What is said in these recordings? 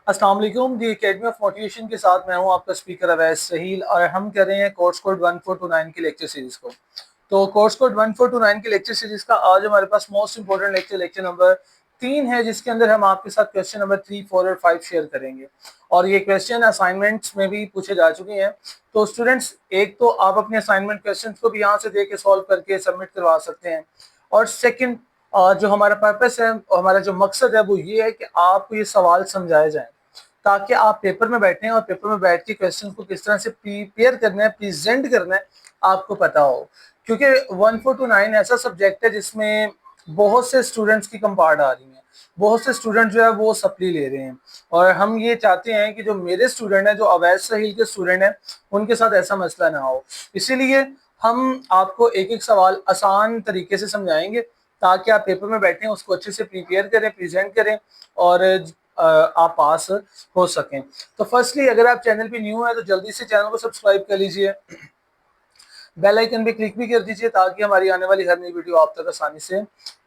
अस्सलाम वालेकुम। दी academy of motivation के साथ मैं हूं आपका स्पीकर अवैस सहील और हम कर रहे हैं कोर्स कोड 1429 की लेक्चर सीरीज को। तो कोर्स कोड 1429 की लेक्चर सीरीज का आज हमारे पास मोस्ट इंपोर्टेंट लेक्चर नंबर 3 है, जिसके अंदर हम आपके साथ क्वेश्चन नंबर 3, 4 और 5 शेयर करेंगे और ये क्वेश्चन असाइनमेंट्स में भी पूछे जा चुके हैं। तो स्टूडेंट्स, एक तो आप अपने असाइनमेंट क्वेश्चन को भी यहाँ से देके सॉल्व करके सबमिट करवा सकते हैं, और सेकेंड जो हमारा पर्पस है, हमारा जो मकसद है वो ये है कि आपको ये सवाल समझाए जाए ताकि आप पेपर में बैठें और पेपर में बैठ के क्वेश्चन को किस तरह से प्रिपेयर करना है, प्रेजेंट करना है, आपको पता हो। क्योंकि 1429 ऐसा सब्जेक्ट है जिसमें बहुत से स्टूडेंट्स की कंपार्ट आ रही हैं, बहुत से स्टूडेंट जो है वो सप्ली ले रहे हैं, और हम ये चाहते हैं कि जो मेरे स्टूडेंट हैं, जो अवैस सहील के स्टूडेंट हैं, उनके साथ ऐसा मसला ना हो। इसीलिए हम आपको एक एक सवाल आसान तरीके से समझाएंगे ताकि आप पेपर में बैठें, उसको अच्छे से प्रिपेयर करें, प्रेजेंट करें और आप पास हो सकें। तो फर्स्टली, अगर आप चैनल पे न्यू है तो जल्दी से चैनल को सब्सक्राइब कर लीजिए, बेल आइकन पे क्लिक भी कर दीजिए ताकि हमारी आने वाली हर नई वीडियो आप तक आसानी से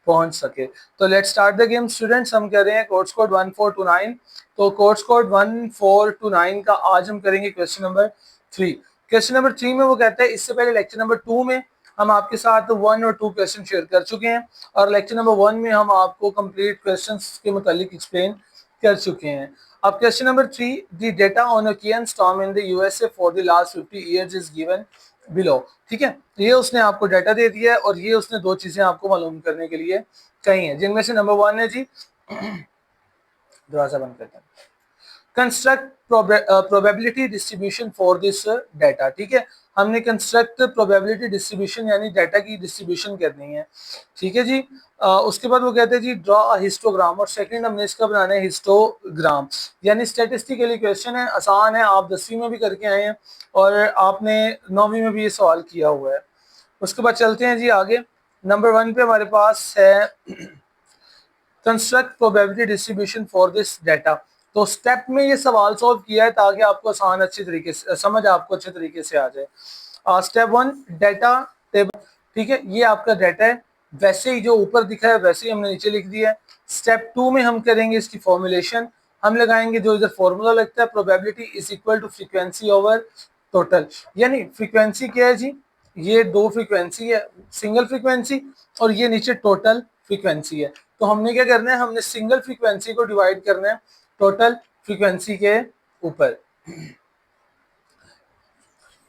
पहुंच सके। तो let's start the game students. हम कर रहे हैं कोर्स कोड 1429। तो कोर्स कोड 1429 का आज हम करेंगे क्वेश्चन नंबर 3। क्वेश्चन नंबर 3 में वो कहता है, इससे पहले लेक्चर नंबर 2 में हम आपके साथ 1 और 2 क्वेश्चन शेयर कर चुके हैं और लेक्चर नंबर 1 में हम आपको कंप्लीट क्वेश्चंस के मुतालिक एक्सप्लेन कर चुके हैं। अब question number 3, the data on Oaken storm in the USA for the last 50 years is given below. ठीक है, ये उसने आपको डाटा दे दिया है और ये उसने दो चीजें आपको मालूम करने के लिए कही हैं, जिनमें से नंबर 1 है जी, दरवाजा बंद करते हैं, construct probability distribution for this data. ठीक है, हमने कंस्ट्रक्ट प्रोबेबिलिटी डिस्ट्रीब्यूशन यानी डाटा की डिस्ट्रीब्यूशन करनी है। ठीक है जी। उसके बाद वो कहते हैं जी, ड्रॉ अ हिस्टोग्राम, और सेकंड हमने इसका बनाना है हिस्टोग्राम, यानी स्टैटिस्टिकली क्वेश्चन है, आसान है, आप 10वीं में भी करके आए हैं और आपने 9वीं में भी ये सवाल किया हुआ है। उसके बाद चलते हैं जी आगे। नंबर 1 पे हमारे पास है construct probability distribution for this data. तो स्टेप में ये सवाल सॉल्व किया है ताकि आपको आसान अच्छी तरीके से समझ आपको अच्छे तरीके से आ जाए। Step 1, data table. ठीक है, ये आपका डाटा है, वैसे ही जो ऊपर दिखा है वैसे ही हमने नीचे लिख दिया है। स्टेप 2 में हम करेंगे इसकी फॉर्मुलेशन, हम लगाएंगे जो इधर फॉर्मूला लगता है, probability is equal to frequency over total. यानी फ्रीक्वेंसी क्या है जी, ये दो फ्रीक्वेंसी है, सिंगल फ्रीक्वेंसी, और ये नीचे टोटल फ्रीक्वेंसी है। तो हमने क्या करना है, हमने सिंगल फ्रीक्वेंसी को डिवाइड करना है टोटल फ्रीक्वेंसी के ऊपर।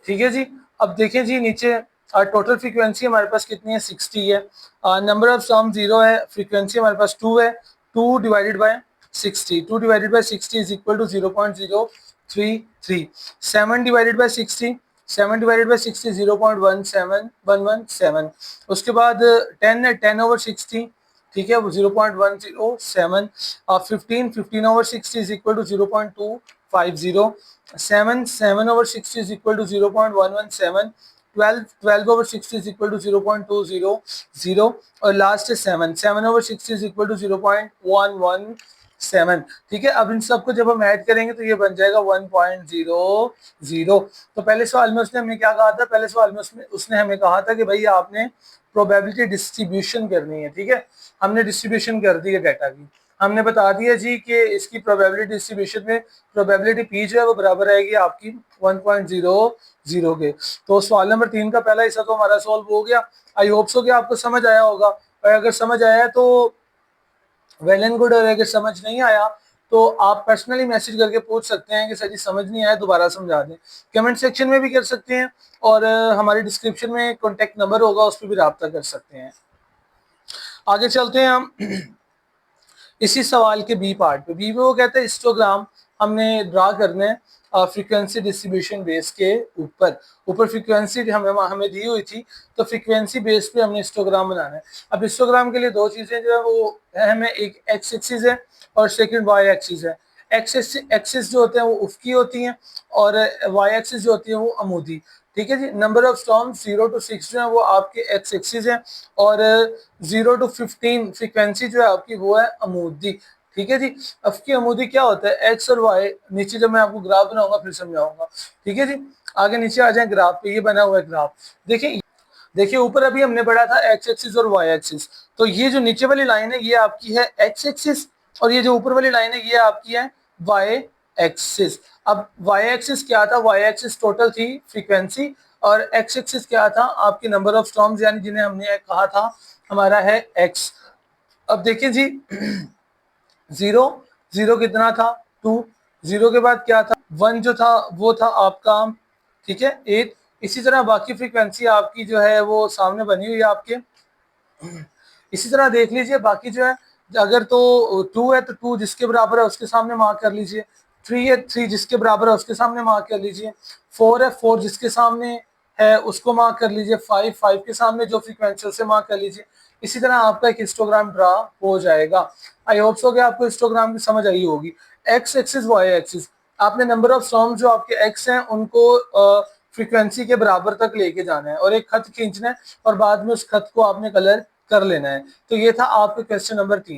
ठीक है जी। अब देखें जी नीचे, टोटल फ्रीक्वेंसी हमारे पास कितनी है, 60 है। नंबर ऑफ सम 0 है, फ्रीक्वेंसी हमारे पास 2 है, 2 divided by 60, 2 divided by 60 is equal to 0.033। 7 divided by 60, 7 divided by 60 0.17117। उसके बाद 10 है, 10 ओवर 60, ठीक है, वो 0.107। 15, 15 over 60 is equal to 0.250। 7, 7 over 60 is equal to 0.117। 12, 12 over 60 is equal to 0.200, और लास्ट है 7, 7 over 60 is equal to 0.117। ठीक है, अब इन सबको जब हम ऐड करेंगे तो ये बन जाएगा 1.00। तो पहले सवाल में उसने हमें क्या कहा था, पहले सवाल में उसने हमें कहा था कि भाई आपने प्रोबेबिलिटी डिस्ट्रीब्यूशन करनी है। ठीक है, हमने डिस्ट्रीब्यूशन कर दी है डाटा की, हमने बता दिया जी कि इसकी प्रोबेबिलिटी डिस्ट्रीब्यूशन में प्रोबेबिलिटी पी जो है वो बराबर आएगी आपकी 1.00 के। तो सवाल नंबर 3 का पहला हिस्सा तो हमारा सॉल्व हो गया। आई होप सो कि आपको समझ आया होगा, और अगर समझ आया है तो वेल एंड गुड, और अगर समझ नहीं आया तो आप पर्सनली मैसेज करके पूछ सकते हैं कि सर जी समझ नहीं आया, दोबारा समझा दें। कमेंट सेक्शन में भी कर सकते हैं, और हमारी डिस्क्रिप्शन में कॉन्टेक्ट नंबर होगा, उस पर भी रब्ता कर सकते हैं। आगे चलते हैं हम इसी सवाल के बी पार्ट पे। बी में वो कहते हैं हिस्टोग्राम हमने ड्रा करना है फ्रीक्वेंसी डिस्ट्रीब्यूशन बेस के ऊपर। ऊपर फ्रीक्वेंसी हमें दी हुई थी, तो फ्रीक्वेंसी बेस पे हमने हिस्टोग्राम बनाना है। अब हिस्टोग्राम के लिए दो चीजें जो है वो अहम है, एक एक्स एक्सिस है और सेकंड वाई एक्सिस है। एक्स एक्सिस जो होते हैं वो उफकी होती हैं, और वाई एक्सिस जो होती है वो अमूदी। ठीक है जी। नंबर ऑफ स्टॉर्म 0 to 6 जो है वो आपके एक्स एक्सिस है, और 0 to 15 फ्रीक्वेंसी जो है आपकी वो है अमूदी। ठीक है जी। अफकी अमूदी क्या होता है, एक्स और वाई, नीचे जब मैं आपको ग्राफ बनाऊंगा फिर समझाऊंगा। ठीक है जी। आगे नीचे आ जाए ग्राफ पे, ये बना हुआ है ग्राफ। देखिए देखिए ऊपर अभी हमने पढ़ा था एक्स एक्सिस और वाई एक्सिस, तो ये जो नीचे वाली लाइन है ये आपकी है एक्स एक्सिस, और ये जो ऊपर वाली लाइन है ये आपकी है वाई एक्सिस। अब वाई एक्सिस क्या था? वाई एक्सिस टोटल थी फ्रीक्वेंसी, और एक्स एक्सिस क्या था? आपकी नंबर ऑफ स्टॉर्म्स, यानी जिन्हें हमने कहा था हमारा है एक्स। अब देखिए जी, जीरो, जीरो कितना था? टू। जीरो के बाद क्या था? वन जो था वो था आपका, ठीक है, एट। इसी तरह बाकी फ्रीक्वेंसी आपकी जो है वो सामने बनी हुई है आपके। इसी तरह देख लीजिए बाकी जो है, अगर तो टू है तो टू जिसके बराबर है उसके सामने मार्क कर लीजिए। थ्री है, थ्री जिसके बराबर है उसके सामने मार्क कर लीजिए। फोर है, फोर जिसके सामने है उसको मार्क कर लीजिए। फाइव, फाइव के सामने जो फ्रीक्वेंसी से मार्क कर लीजिए। इसी तरह आपका एक हिस्टोग्राम ड्रा हो जाएगा। आई होप सो कि आपको हिस्टोग्राम की समझ आई होगी। एक्स एक्सिस, वाई एक्सिस, आपने नंबर ऑफ स्टॉर्म्स जो आपके एक्स हैं उनको फ्रीक्वेंसी के बराबर तक लेके जाना है और एक खत खींचना है, और बाद में उस खत को आपने कलर कर लेना है। तो ये था आपका क्वेश्चन नंबर 3।